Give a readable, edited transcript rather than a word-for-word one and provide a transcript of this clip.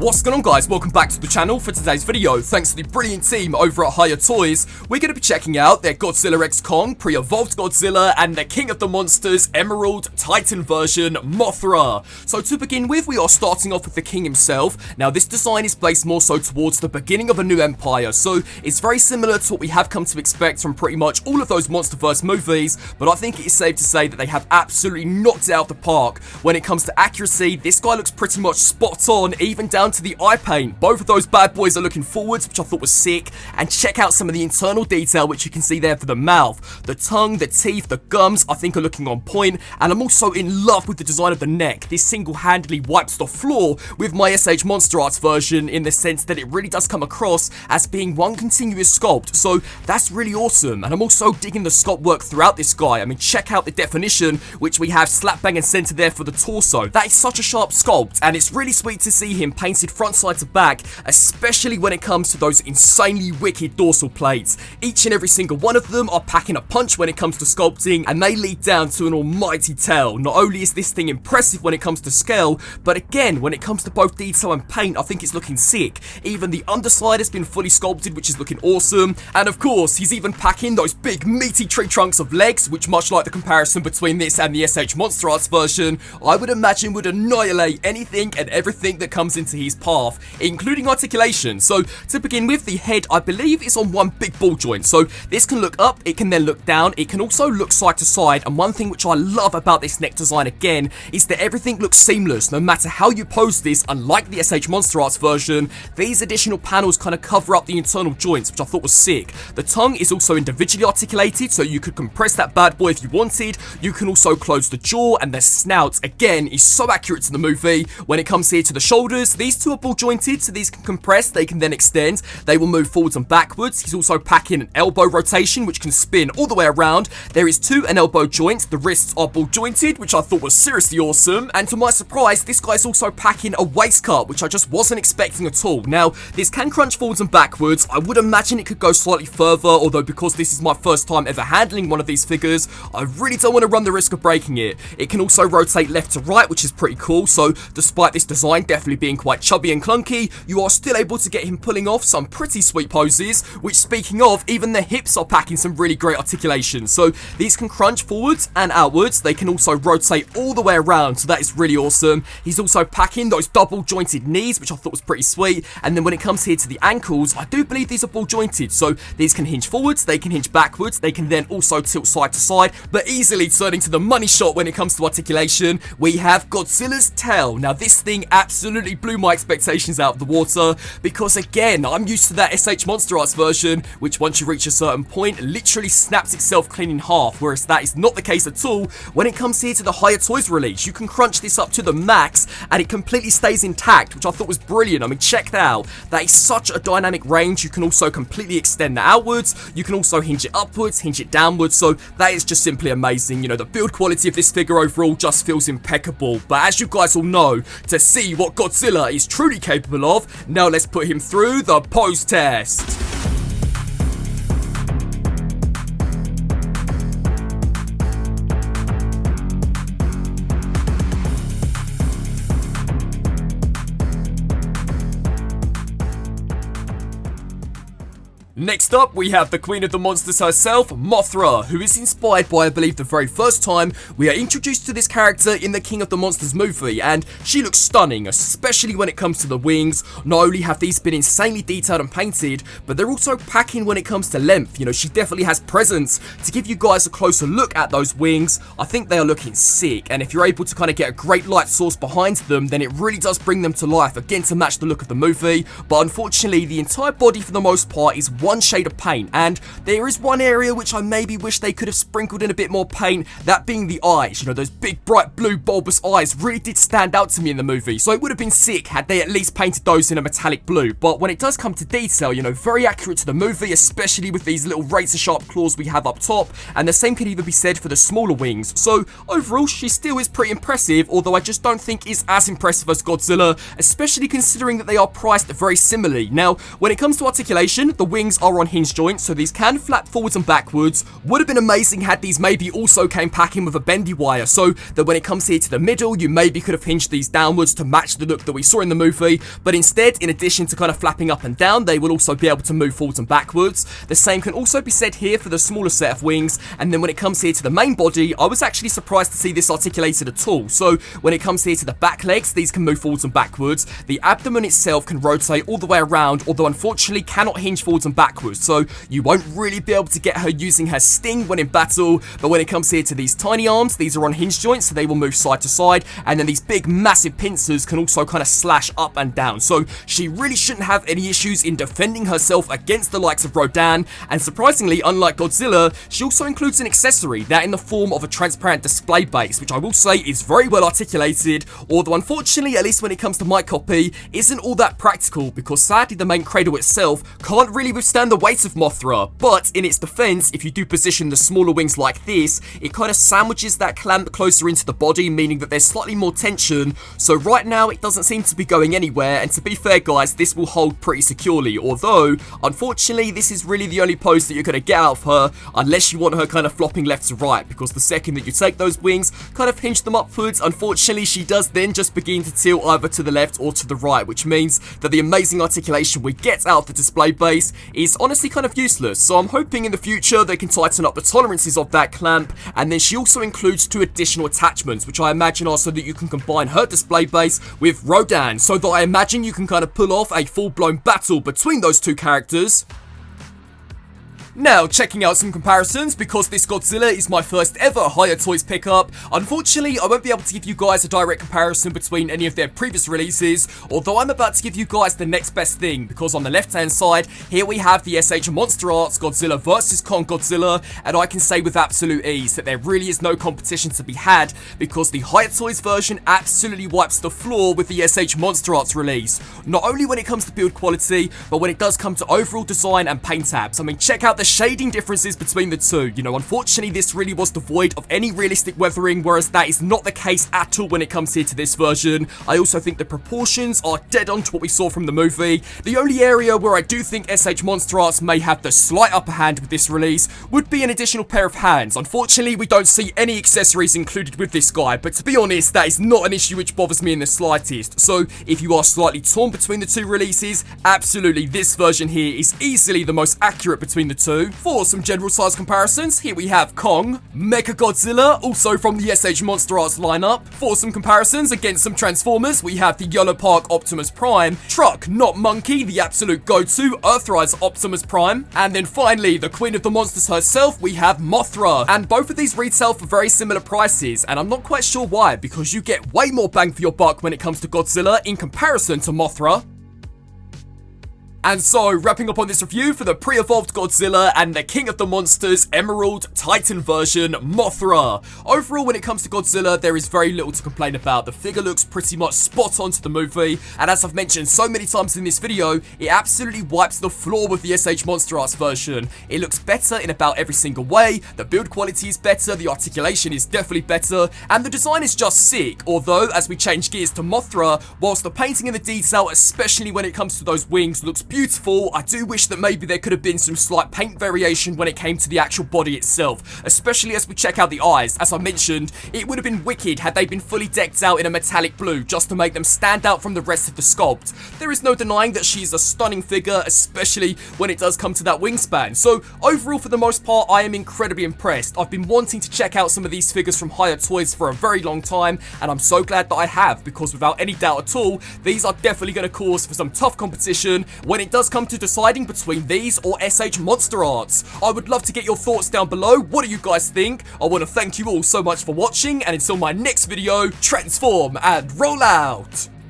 What's going on, guys? Welcome back to the channel. For today's video, thanks to the brilliant team over at Hiya Toys, we're going to be checking out their Godzilla X Kong, pre-evolved Godzilla, and their King of the Monsters Emerald Titan version, Mothra. So to begin with, we are starting off with the King himself. Now this design is placed more so towards the beginning of a new empire, so it's very similar to what we have come to expect from pretty much all of those MonsterVerse movies, but I think it is safe to say that they have absolutely knocked it out of the park. When it comes to accuracy, this guy looks pretty much spot on, even down to the eye paint. Both of those bad boys are looking forwards, which I thought was sick, and check out some of the internal detail which you can see there for the mouth. The tongue, the teeth, the gums I think are looking on point, and I'm also in love with the design of the neck. This single-handedly wipes the floor with my SH Monster Arts version in the sense that it really does come across as being one continuous sculpt, so that's really awesome. And I'm also digging the sculpt work throughout this guy. I mean, check out the definition which we have slap bang and center there for the torso. That is such a sharp sculpt, and it's really sweet to see him painted front side to back, especially when it comes to those insanely wicked dorsal plates. Each and every single one of them are packing a punch when it comes to sculpting, and they lead down to an almighty tail. Not only is this thing impressive when it comes to scale, but again, when it comes to both detail and paint, I think it's looking sick. Even the underside has been fully sculpted, which is looking awesome, and of course, he's even packing those big meaty tree trunks of legs, which much like the comparison between this and the SH Monster Arts version, I would imagine would annihilate anything and everything that comes into his path, including articulation. So to begin with, the head I believe is on one big ball joint, so this can look up, it can then look down, it can also look side to side, and one thing which I love about this neck design again is that everything looks seamless no matter how you pose this. Unlike the SH Monster Arts version, these additional panels kind of cover up the internal joints, which I thought was sick. The tongue is also individually articulated, so you could compress that bad boy if you wanted. You can also close the jaw, and the snout again is so accurate to the movie. When it comes here to the shoulders, these two are ball jointed, so these can compress, they can then extend, they will move forwards and backwards. He's also packing an elbow rotation which can spin all the way around. There is an elbow joint, the wrists are ball jointed, which I thought was seriously awesome, and to my surprise this guy's also packing a waist cut, which I just wasn't expecting at all. Now this can crunch forwards and backwards. I would imagine it could go slightly further, although because this is my first time ever handling one of these figures, I really don't want to run the risk of breaking it. It can also rotate left to right, which is pretty cool, so despite this design definitely being quite chubby and clunky, you are still able to get him pulling off some pretty sweet poses, which speaking of, even the hips are packing some really great articulation. So these can crunch forwards and outwards, they can also rotate all the way around, so that is really awesome. He's also packing those double jointed knees, which I thought was pretty sweet, and then when it comes here to the ankles, I do believe these are ball jointed, so these can hinge forwards, they can hinge backwards, they can then also tilt side to side, but easily turning to the money shot when it comes to articulation, we have Godzilla's tail. Now this thing absolutely blew my expectations out of the water, because again, I'm used to that SH Monster Arts version, which once you reach a certain point, literally snaps itself clean in half, whereas that is not the case at all when it comes here to the Hiya Toys release. You can crunch this up to the max, and it completely stays intact, which I thought was brilliant. I mean, check that out. That is such a dynamic range. You can also completely extend that outwards, you can also hinge it upwards, hinge it downwards, so that is just simply amazing. You know, the build quality of this figure overall just feels impeccable, but as you guys all know, to see what Godzilla is truly capable of, now let's put him through the pose test. Next up, we have the Queen of the Monsters herself, Mothra, who is inspired by, I believe, the very first time we are introduced to this character in the King of the Monsters movie, and she looks stunning, especially when it comes to the wings. Not only have these been insanely detailed and painted, but they're also packing when it comes to length. You know, she definitely has presence. To give you guys a closer look at those wings, I think they are looking sick, and if you're able to kind of get a great light source behind them, then it really does bring them to life, again to match the look of the movie. But unfortunately, the entire body for the most part is one shade of paint, and there is one area which I maybe wish they could have sprinkled in a bit more paint, that being the eyes. You know, those big bright blue bulbous eyes really did stand out to me in the movie, so it would have been sick had they at least painted those in a metallic blue. But when it does come to detail, you know, very accurate to the movie, especially with these little razor sharp claws we have up top, and the same could even be said for the smaller wings. So overall, she still is pretty impressive, although I just don't think is as impressive as Godzilla, especially considering that they are priced very similarly. Now, when it comes to articulation, the wings are on hinge joints, so these can flap forwards and backwards. Would have been amazing had these maybe also came packing with a bendy wire, so that when it comes here to the middle, you maybe could have hinged these downwards to match the look that we saw in the movie, but instead, in addition to kind of flapping up and down, they will also be able to move forwards and backwards. The same can also be said here for the smaller set of wings, and then when it comes here to the main body, I was actually surprised to see this articulated at all. So when it comes here to the back legs, these can move forwards and backwards. The abdomen itself can rotate all the way around, although unfortunately cannot hinge forwards and backwards, so you won't really be able to get her using her sting when in battle. But when it comes here to these tiny arms, these are on hinge joints, so they will move side to side, and then these big massive pincers can also kind of slash up and down, so she really shouldn't have any issues in defending herself against the likes of Rodan. And surprisingly, unlike Godzilla, she also includes an accessory, that in the form of a transparent display base, which I will say is very well articulated, although unfortunately, at least when it comes to my copy, isn't all that practical, because sadly the main cradle itself can't really withstand the weight of Mothra. But in its defense, if you do position the smaller wings like this, it kind of sandwiches that clamp closer into the body, meaning that there's slightly more tension. So right now it doesn't seem to be going anywhere, and to be fair guys, this will hold pretty securely, although unfortunately this is really the only pose that you're going to get out of her, unless you want her kind of flopping left to right, because the second that you take those wings, kind of hinge them upwards, unfortunately she does then just begin to tilt either to the left or to the right, which means that the amazing articulation we get out of the display base is honestly kind of useless. So I'm hoping in the future they can tighten up the tolerances of that clamp. And then she also includes 2 additional attachments, which I imagine are so that you can combine her display base with Rodan, so that I imagine you can kind of pull off a full-blown battle between those 2 characters. Now, checking out some comparisons, because this Godzilla is my first ever Hiya Toys pickup, unfortunately I won't be able to give you guys a direct comparison between any of their previous releases, although I'm about to give you guys the next best thing, because on the left hand side, here we have the SH Monster Arts Godzilla vs Kong Godzilla, and I can say with absolute ease that there really is no competition to be had, because the Hiya Toys version absolutely wipes the floor with the SH Monster Arts release, not only when it comes to build quality, but when it does come to overall design and paint apps. I mean, check out the shading differences between the two. You know, unfortunately this really was devoid of any realistic weathering, whereas that is not the case at all when it comes here to this version. I also think the proportions are dead on to what we saw from the movie. The only area where I do think SH Monster Arts may have the slight upper hand with this release would be an additional pair of hands. Unfortunately, we don't see any accessories included with this guy, but to be honest, that is not an issue which bothers me in the slightest. So if you are slightly torn between the 2 releases, absolutely this version here is easily the most accurate between the 2. For some general size comparisons, here we have Kong, Mechagodzilla, also from the SH Monster Arts lineup. For some comparisons against some Transformers, we have the Yellow Park Optimus Prime, Truck Not Monkey, the absolute go-to Earthrise Optimus Prime, and then finally, the Queen of the Monsters herself, we have Mothra. And both of these retail for very similar prices, and I'm not quite sure why, because you get way more bang for your buck when it comes to Godzilla in comparison to Mothra. And so, wrapping up on this review for the pre-evolved Godzilla and the King of the Monsters Emerald Titan version, Mothra. Overall, when it comes to Godzilla, there is very little to complain about. The figure looks pretty much spot on to the movie, and as I've mentioned so many times in this video, it absolutely wipes the floor with the SH Monster Arts version. It looks better in about every single way, the build quality is better, the articulation is definitely better, and the design is just sick. Although, as we change gears to Mothra, whilst the painting and the detail, especially when it comes to those wings, looks beautiful, I do wish that maybe there could have been some slight paint variation when it came to the actual body itself, especially as we check out the eyes. As I mentioned, it would have been wicked had they been fully decked out in a metallic blue just to make them stand out from the rest of the sculpt. There is no denying that she's a stunning figure, especially when it does come to that wingspan. So overall, for the most part, I am incredibly impressed. I've been wanting to check out some of these figures from Hiya Toys for a very long time, and I'm so glad that I have, because without any doubt at all, these are definitely going to cause for some tough competition when it does come to deciding between these or SH Monster Arts. I would love to get your thoughts down below. What do you guys think? I want to thank you all so much for watching, and until my next video, transform and roll out!